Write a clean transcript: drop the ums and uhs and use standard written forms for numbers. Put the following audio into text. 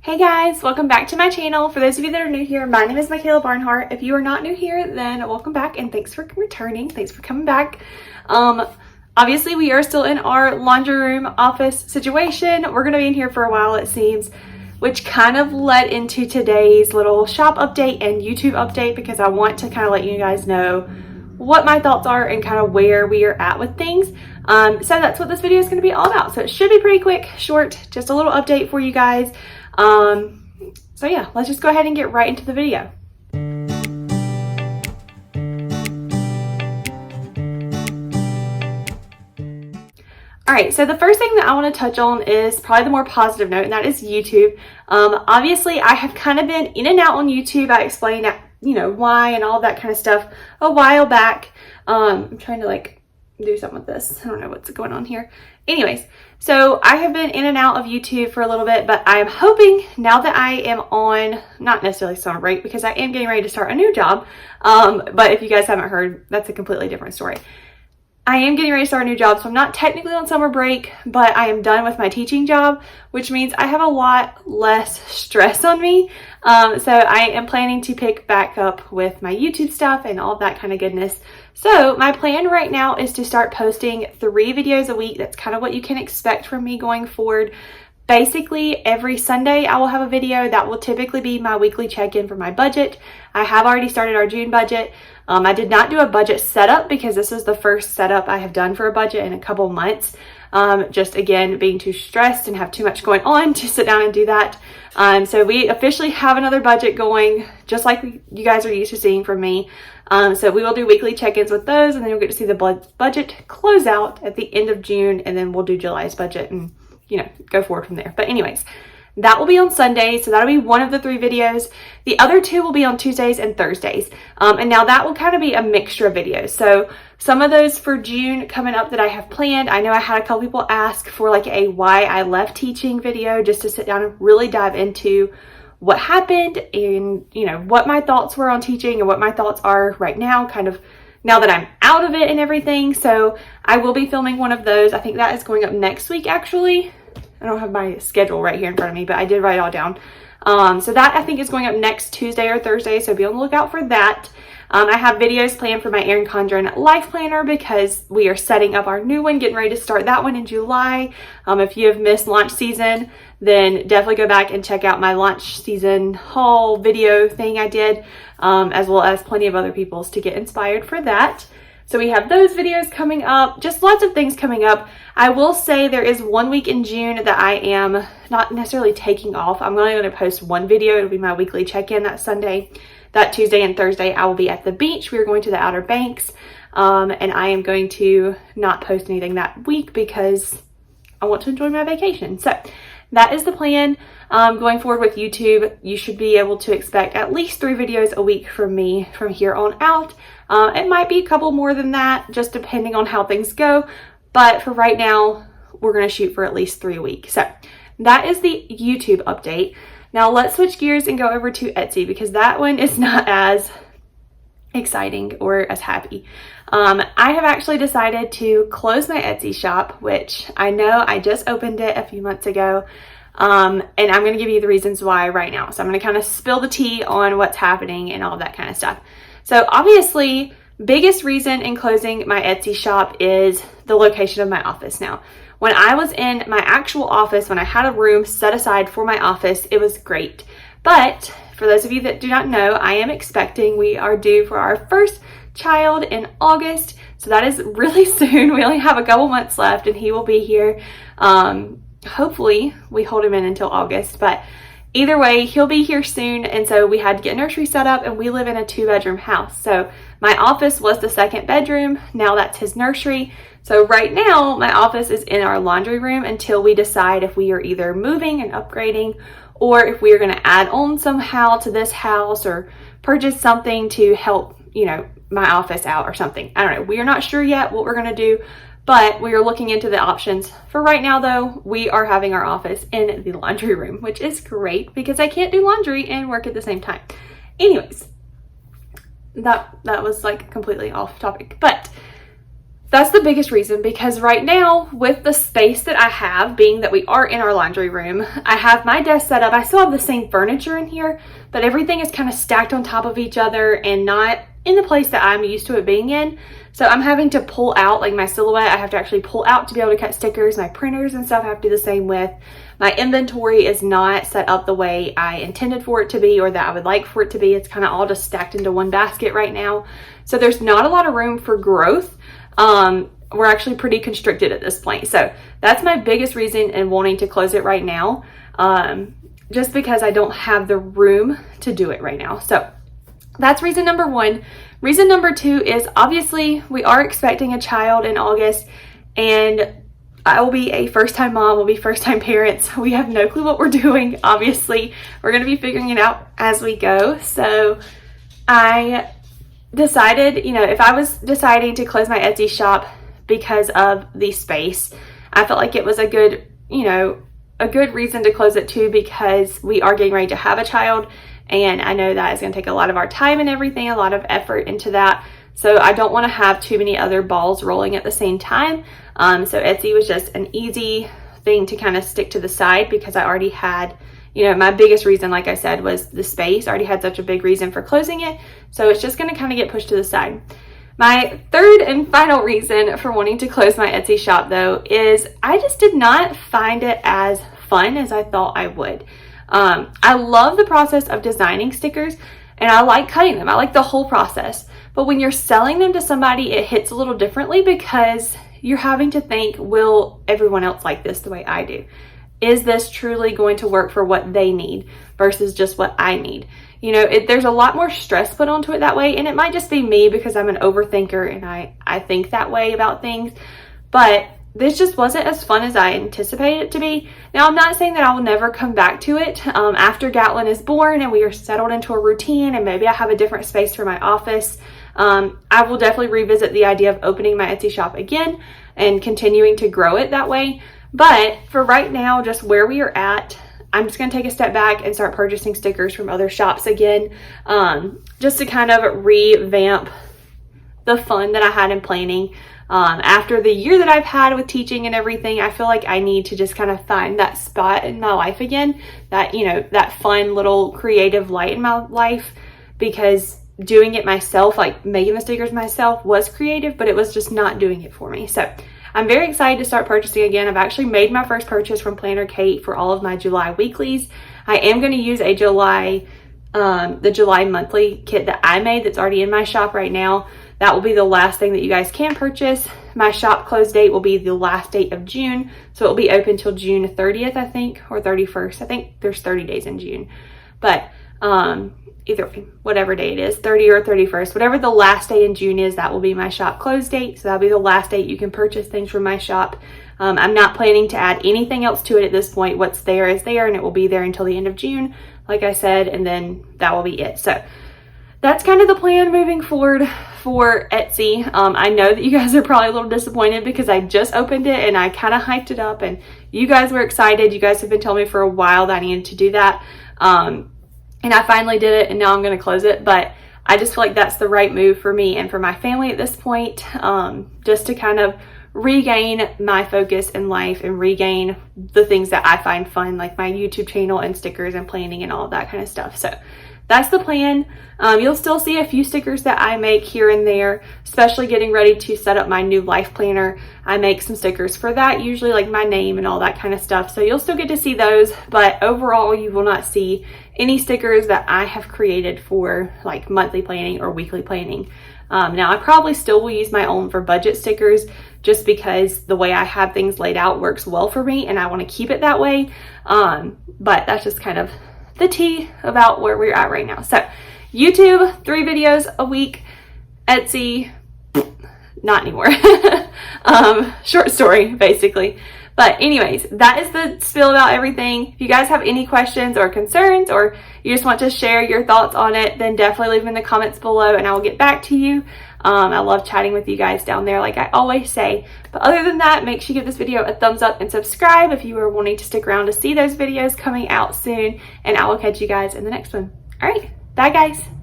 Hey guys, welcome back to my channel. For those of you that are new here, my name is Michaela Barnhart. If you are not new here, then welcome back and thanks for returning. Thanks for coming back. Obviously we are still in our laundry room office situation. We're gonna be in here for a while, it seems, which kind of led into today's little shop update and YouTube update because I want to kind of let you guys know what my thoughts are and kind of where we are at with things. So that's what this video is going to be all about. So it should be pretty quick, short, just a little update for you guys. So yeah, let's just go ahead and get right into the video. All right, so the first thing that I want to touch on is probably the more positive note, and that is YouTube. Obviously, I have kind of been in and out on YouTube. I explained that, why and all of that kind of stuff a while back. I'm trying to do something with this. I don't know what's going on here. Anyways, so I have been in and out of YouTube for a little bit, but I am hoping now that I am on, not necessarily summer break, because I am getting ready to start a new job. But if you guys haven't heard, that's a completely different story. I am getting ready to start a new job, so I'm not technically on summer break, but I am done with my teaching job, which means I have a lot less stress on me. So I am planning to pick back up with my YouTube stuff and all that kind of goodness. So my plan right now is to start posting 3 videos a week. That's kind of what you can expect from me going forward. Basically, every Sunday I will have a video that will typically be my weekly check-in for my budget. I have already started our June budget. I did not do a budget setup because this is the first setup I have done for a budget in a couple months. Just again, being too stressed and have too much going on to sit down and do that. So we officially have another budget going, just like you guys are used to seeing from me. So we will do weekly check-ins with those, and then you'll get to see the budget close out at the end of June, and then we'll do July's budget and go forward from there. But anyways, that will be on Sunday, so that'll be one of the 3 videos. The other 2 will be on Tuesdays and Thursdays. And now that will kind of be a mixture of videos. So some of those for June coming up that I have planned. I know I had a couple people ask for a why I left teaching video, just to sit down and really dive into what happened and what my thoughts were on teaching and what my thoughts are right now, kind of now that I'm out of it and everything. So I will be filming one of those. I think that is going up next week, actually. I don't have my schedule right here in front of me, but I did write it all down. So that I think is going up next Tuesday or Thursday, so be on the lookout for that. I have videos planned for my Erin Condren Life Planner because we are setting up our new one, getting ready to start that one in July. If you have missed launch season, then definitely go back and check out my launch season haul video thing I did, as well as plenty of other people's to get inspired for that. So we have those videos coming up, just lots of things coming up. I will say there is one week in June that I am not necessarily taking off. I'm only going to post one video. It'll be my weekly check-in that Sunday. That Tuesday and Thursday, I will be at the beach. We're going to the Outer Banks, and I am going to not post anything that week because I want to enjoy my vacation. So that is the plan. Going forward with YouTube, you should be able to expect at least 3 videos a week from me from here on out. It might be a couple more than that, just depending on how things go. But for right now, we're going to shoot for at least 3 a week. So that is the YouTube update. Now let's switch gears and go over to Etsy because that one is not as exciting or as happy. I have actually decided to close my Etsy shop, which I know I just opened it a few months ago. And I'm going to give you the reasons why right now. So I'm going to kind of spill the tea on what's happening and all that kind of stuff. So obviously, biggest reason in closing my Etsy shop is the location of my office now. When I was in my actual office, when I had a room set aside for my office, it was great. But for those of you that do not know, I am expecting, we are due for our first child in August. So that is really soon. We only have a couple months left and he will be here. Hopefully we hold him in until August, but either way, he'll be here soon. And so we had to get nursery set up, and we live in a 2-bedroom house. So my office was the 2nd bedroom. Now that's his nursery. So right now my office is in our laundry room until we decide if we are either moving and upgrading or if we are going to add on somehow to this house or purchase something to help, my office out or something. I don't know. We are not sure yet what we're going to do, but we are looking into the options. For right now though, we are having our office in the laundry room, which is great because I can't do laundry and work at the same time. Anyways, that was completely off topic, but That's the biggest reason, because right now, with the space that I have, being that we are in our laundry room, I have my desk set up. I still have the same furniture in here, but everything is kind of stacked on top of each other and not in the place that I'm used to it being in. So I'm having to pull out, like my silhouette, I have to actually pull out to be able to cut stickers. My printers and stuff I have to do the same with. My inventory is not set up the way I intended for it to be, or that I would like for it to be. It's kind of all just stacked into one basket right now. So there's not a lot of room for growth. We're actually pretty constricted at this point. So that's my biggest reason in wanting to close it right now. Just because I don't have the room to do it right now. So that's reason number one. Reason number two is, obviously we are expecting a child in August, and I will be a first-time mom, we'll be first-time parents. We have no clue what we're doing. Obviously, we're going to be figuring it out as we go. So I decided, if I was deciding to close my Etsy shop because of the space, I felt like it was a good, a good reason to close it too, because we are getting ready to have a child, and I know that is going to take a lot of our time and everything, a lot of effort into that. So I don't want to have too many other balls rolling at the same time. So Etsy was just an easy thing to kind of stick to the side, because I already had, my biggest reason, like I said, was the space. I already had such a big reason for closing it. So it's just going to kind of get pushed to the side. My third and final reason for wanting to close my Etsy shop, though, is I just did not find it as fun as I thought I would. I love the process of designing stickers, and I like cutting them. I like the whole process. But when you're selling them to somebody, it hits a little differently, because you're having to think, will everyone else like this the way I do? Is this truly going to work for what they need versus just what I need? There's a lot more stress put onto it that way, and it might just be me because I'm an overthinker and I think that way about things. But this just wasn't as fun as I anticipated it to be. Now, I'm not saying that I will never come back to it. After Gatlin is born and we are settled into a routine, and maybe I have a different space for my office, I will definitely revisit the idea of opening my Etsy shop again and continuing to grow it that way. But for right now, just where we are at, I'm just going to take a step back and start purchasing stickers from other shops again, just to kind of revamp the fun that I had in planning. After the year that I've had with teaching and everything, I feel like I need to just kind of find that spot in my life again, that, that fun little creative light in my life, because doing it myself, like making the stickers myself, was creative, but it was just not doing it for me. So I'm very excited to start purchasing again. I've actually made my first purchase from Planner Kate for all of my July weeklies. I am going to use the July monthly kit that I made that's already in my shop right now. That will be the last thing that you guys can purchase. My shop close date will be the last date of June. So it will be open till June 30th, I think, or 31st. I think there's 30 days in June. But either whatever day it is, 30 or 31st, whatever the last day in June is, that will be my shop close date. So that'll be the last date you can purchase things from my shop. I'm not planning to add anything else to it at this point. What's there is there, and it will be there until the end of June, like I said, and then that will be it. So that's kind of the plan moving forward for Etsy. I know that you guys are probably a little disappointed because I just opened it and I kind of hyped it up, and you guys were excited. You guys have been telling me for a while that I needed to do that. And I finally did it, and now I'm going to close it. But I just feel like that's the right move for me and for my family at this point, just to kind of regain my focus in life and regain the things that I find fun, like my YouTube channel and stickers and planning and all of that kind of stuff. So that's the plan. You'll still see a few stickers that I make here and there, especially getting ready to set up my new life planner. I make some stickers for that, usually like my name and all that kind of stuff. So you'll still get to see those, but overall you will not see any stickers that I have created for like monthly planning or weekly planning. Now I probably still will use my own for budget stickers, just because the way I have things laid out works well for me and I want to keep it that way. But that's just kind of the tea about where we're at right now. So YouTube, 3 videos a week. Etsy, not anymore. Short story, basically. But anyways, that is the spiel about everything. If you guys have any questions or concerns, or you just want to share your thoughts on it, then definitely leave them in the comments below and I will get back to you. I love chatting with you guys down there, like I always say. But other than that, make sure you give this video a thumbs up and subscribe if you are wanting to stick around to see those videos coming out soon. And I will catch you guys in the next one. All right, bye guys.